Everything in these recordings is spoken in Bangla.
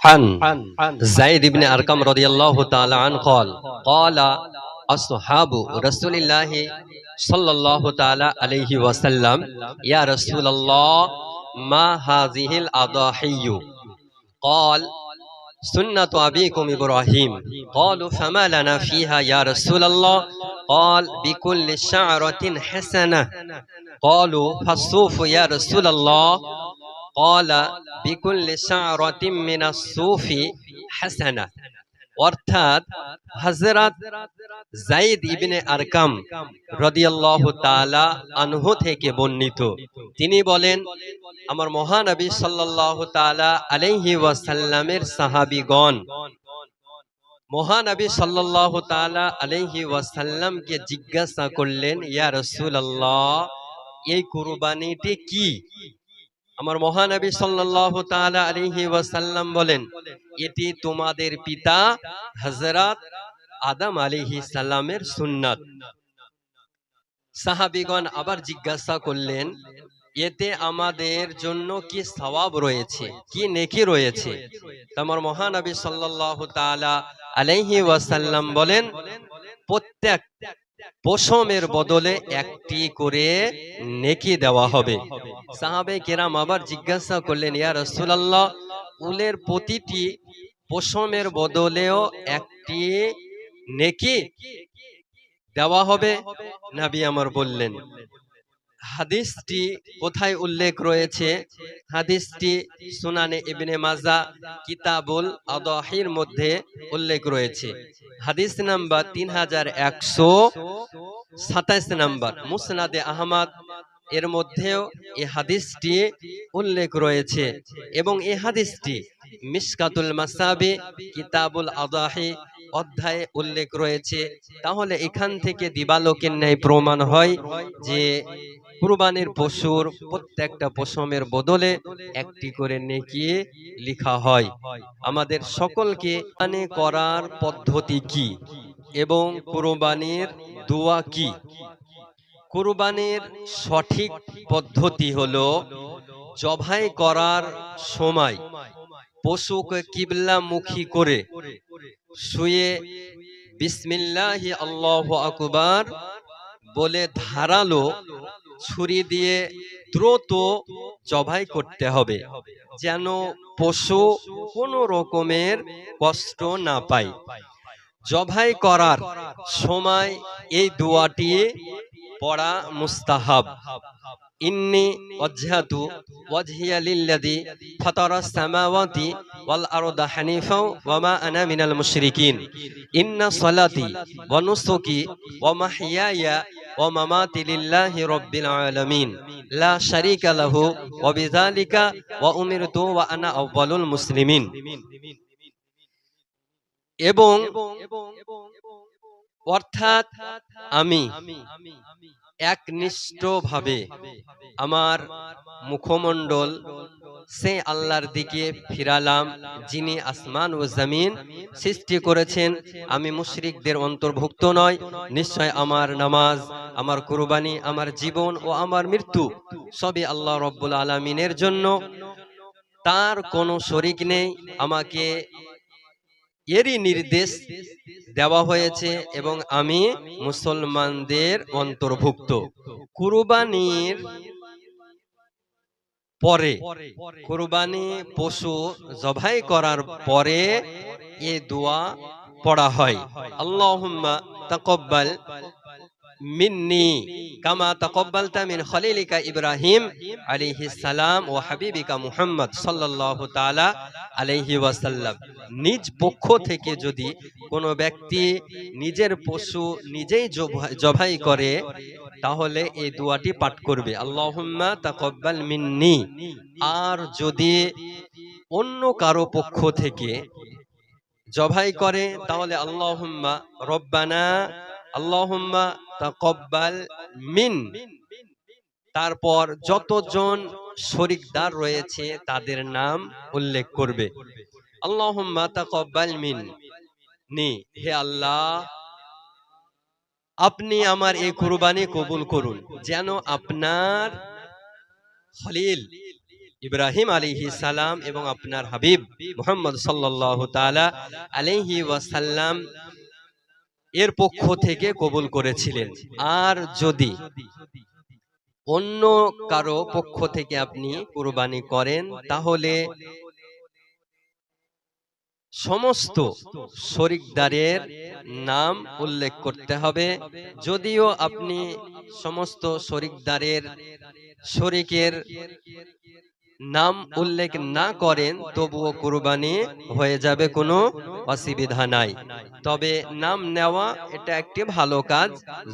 عن زيد بن أرقم رضي الله تعالى عنه قال أصحاب رسول الله صلى الله تعالى عليه وسلم يا رسول الله ما هذه الأضاحي قال سنة أبيكم إبراهيم قالوا فما لنا فيها يا رسول الله قال بكل شعرة حسنة قالوا فالصوف يا رسول الله قال بكل شعرة من الصوف حسنة। অর্থাৎ হযরত যায়েদ ইবনে আরকাম রাদিয়াল্লাহু তাআলা আনহু থেকে বর্ণিত, তিনি বলেন আমার মহানবী সাল্লাল্লাহু তাআলা আলাইহি ওয়াসাল্লামের সাহাবীগণ মহানবী সাল্লাল্লাহু তাআলা আলাইহি ওয়াসাল্লামকে জিজ্ঞাসা করলেন, ইয়া রাসূলুল্লাহ, এই কুরবানিটি কি? আমার মহানবী সাল্লাল্লাহু তাআলা আলাইহি ওয়াসাল্লাম বলেন, এটি তোমাদের পিতা হযরত আদম আলাইহিস সালামের সুন্নাত। সাহাবীগণ আবার জিজ্ঞাসা করলেন, এতে আমাদের জন্য কি সওয়াব রয়েছে, কি নেকি রয়েছে? আমার মহানবী সাল্লাল্লাহু তাআলা আলাইহি ওয়াসাল্লাম বলেন, প্রত্যেক পশমের বদলে একটি করে নেকি দেওয়া হবে। সাহাবে কেরাম আবার জিজ্ঞাসা করলেন, ইয়া রাসূলুল্লাহ, উলের প্রতিটি পশমের বদলেও একটি নেকি দেওয়া হবে? নবী আমার বললেন, হাদিসটি কোথায় উল্লেখ রয়েছে? হাদিসটি সুনানে ইবনে মাজাহ কিতাবুল আদাহির মধ্যে উল্লেখ রয়েছে। হাদিস নাম্বার 3127 নাম্বার। মুসনাদে আহমদ এর মধ্যেও এই হাদিসটি উল্লেখ রয়েছে এবং এই হাদিসটি মিশকাতুল মাসাবি কিতাবুল আদাহি অধ্যায়ে উল্লেখ রয়েছে। তাহলে এখান থেকে দিবালোকের ন্যায় প্রমাণ হয় যে কুরবানির পশুর প্রত্যেকটা পশমের বদলে একটি করে নেকি লেখা হয়। আমাদের সকলকে কুরবানি করার পদ্ধতি কি এবং কুরবানির দোয়া কি? কুরবানির সঠিক পদ্ধতি হলো জবাই করার সময় পশুকে কিবলামুখী করে শুয়ে বিসমিল্লাহি আল্লাহু আকবার বলে ধারালো ছুরি দিয়ে দ্রুত জবাই করতে হবে, যেন পশু কোনো রকমের কষ্ট না পায়। জবাই করার সময় এই দোয়াটি পড়া মুস্তাহাব। ইন্নী ওয়াজহাতু ওয়াজহিয়া লিল্লাযী ফাতারাস সামাওয়াতি ওয়াল আরদা হানিফা ওয়া মা আনা মিনাল মুশরিকিন ইন্না সালাতি ওয়া নুসুকি ওয়া মাহইয়ায়া ওয়া মামাতি লিল্লাহি রাব্বিল আলামিন লা শারীকা লাহু ওয়া বিযালিকা ওয়া উমিরতু ওয়া আনা আউয়ালুল মুসলিমিন। এবং অর্থাৎ আমি একনিষ্ঠভাবে আমার মুখমণ্ডল সে আল্লাহর দিকে ফিরালাম যিনি আসমান ও জমিন সৃষ্টি করেছেন। আমি মুশরিকদের অন্তর্ভুক্ত নয়। নিশ্চয় আমার নামাজ, আমার কুরবানি, আমার জীবন ও আমার মৃত্যু সবই আল্লাহ রাব্বুল আলামিনের জন্য, তার কোনো শরীক নেই। আমাকে এরই নির্দেশ দেওয়া হয়েছে এবং আমি মুসলমানদের অন্তর্ভুক্ত। কুরবানির পরে, কুরবানি পশু জবাই করার পরে এই দোয়া পড়া হয়, আল্লাহুম্মা তাকাব্বাল মিন্নি কামা তাকাব্বালতা মিন খলিলিকা ইব্রাহিম আলাইহিস সালাম ওয়া হাবিবিকা মুহাম্মদ সাল্লাল্লাহু তাআলা আলাইহি ওয়াসাল্লাম। নিজ পক্ষ থেকে যদি কোনো ব্যক্তি নিজের পশু নিজেই জবাই করে তাহলে এই দোয়াটি পাঠ করবে, আল্লাহুম্মা তাকাব্বাল মিন্নি। আর যদি অন্য কারো পক্ষ থেকে জবাই করে তাহলে আল্লাহুম্মা রব্বানা আল্লাহুম্মা তাকাব্বাল মিন। তারপর যতজন শরীকদার রয়েছে তাদের নাম উল্লেখ করবে, আল্লাহুম্মা তাকাব্বাল মিন্নি, হে আল্লাহ আপনি আমার এই কুরবানি কবুল করুন, যেন আপনার খলিল ইব্রাহিম আলাইহিস সালাম এবং আপনার হাবিব মুহাম্মদ সাল্লাল্লাহু তাআলা আলাইহি ওয়াসাল্লাম এর পক্ষ থেকে কবুল করেছিলেন। আর যদি অন্য কারো পক্ষ থেকে আপনি কুরবানি করেন, তাহলে সমস্ত শরিকদারের নাম উল্লেখ করতে হবে। যদিও আপনি সমস্ত শরিকের নাম উল্লেখ না করেন, তবুও কুরবানি হয়ে যাবে, কোনো অসুবিধা নাই। তবে নাম নেওয়া এটা একটি ভালো কাজ,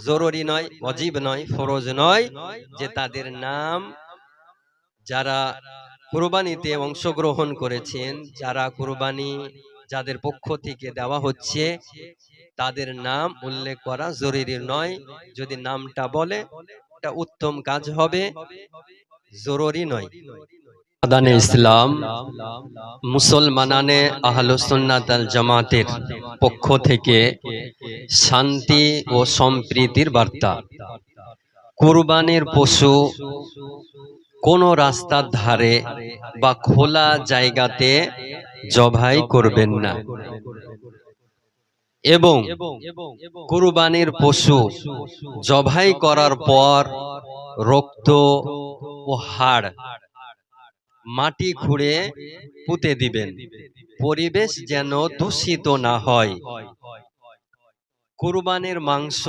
জরুরি নয়, ওয়াজিব নয়, ফরজ নয় যে তাদের নাম, যারা কুরবানিতে অংশগ্রহণ করেছেন, যারা কুরবানি যাদের পক্ষ থেকে দেওয়া হচ্ছে, তাদের নাম উল্লেখ করা জরুরি নয়। যদি নামটা বলে এটা উত্তম কাজ হবে, জরুরি নয়। আদানে ইসলাম মুসলমানানে আহলুস সুন্নাত আল জামাতের পক্ষ থেকে শান্তি ও সম্প্রীতির বার্তা। কুরবানির পশু কোন রাস্তার ধারে বা খোলা জায়গাতে জবাই করবেন না, এবং কুরবানির পশু জবাই করার পর রক্ত ও হাড় মাটি খুঁড়ে পুঁতে দিবেন, পরিবেশ যেন দূষিত না হয়। কুরবানির মাংস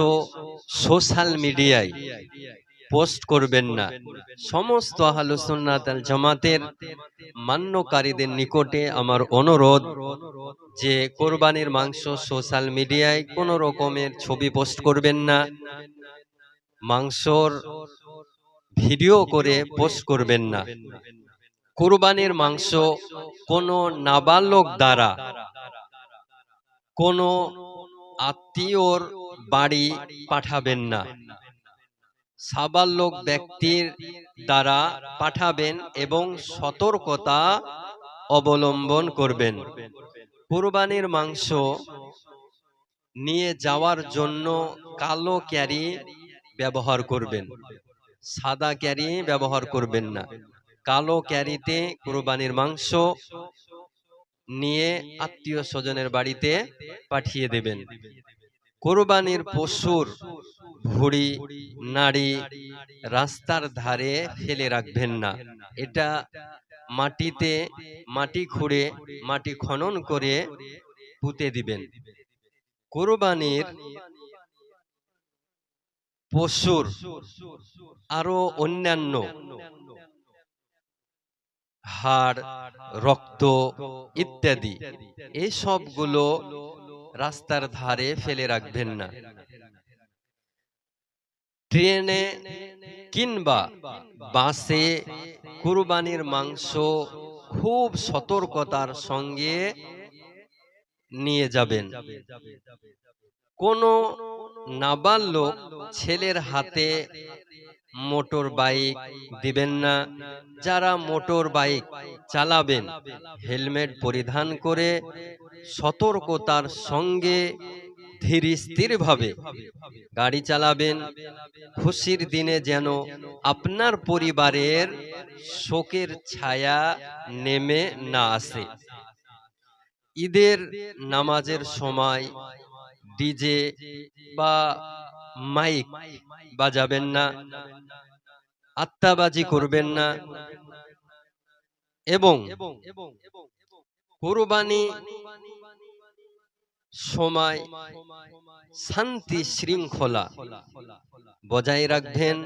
সোশ্যাল মিডিয়ায় পোস্ট করবেন না। সমস্ত আহলুস সুন্নাত আল জামাতের মান্যকারীদের নিকটে আমার অনুরোধ যে কুরবানির মাংস সোশ্যাল মিডিয়ায় কোনো রকমের ছবি পোস্ট করবেন না, মাংসর ভিডিও করে পোস্ট করবেন না। কুরবানির মাংস কোনো নাবালক দ্বারা কোনো আত্মীয়র বাড়ি পাঠাবেন না, সাবালক ব্যক্তির দ্বারা পাঠাবেন এবং সতর্কতা অবলম্বন করবেন। কুরবানির মাংস নিয়ে যাওয়ার জন্য কালো ক্যারি ব্যবহার করবেন, সাদা ক্যারি ব্যবহার করবেন না। কালো ক্যারিতে কুরবানির মাংস নিয়ে আত্মীয় স্বজনের বাড়িতে পাঠিয়ে দেবেন। কুরবানির পশুর ভুঁড়ি নাড়ি রাস্তার ধারে ফেলে রাখবেন না, এটা মাটিতে মাটি খুঁড়ে মাটি খনন করে পুঁতে দিবেন। কুরবানির পশুর আরো অন্যান্য হাড়, রক্ত ইত্যাদি এই সবগুলো রাস্তার ধারে ফেলে রাখবেন না। ট্রেনে কিংবা বাসে কুরবানির মাংস খুব সতর্কতার সঙ্গে নিয়ে যাবেন। কোনো নাবালক ছেলের হাতে মোটর বাইক দিবেন না। যারা মোটর বাইক চালাবেন হেলমেট পরিধান করে সতর্কতার সঙ্গে ধীর স্থির ভাবে গাড়ি চালাবেন। খুশির দিনে যেন আপনার পরিবারের শোকের ছায়া নেমে না আসে। ঈদের নামাজের সময় ডিজে বা মাইক বাজাবেন না, আত্তাবাজি করবেন না, এবং কুরবানি সময় শান্তি শৃঙ্খলা বজায় রাখবেন।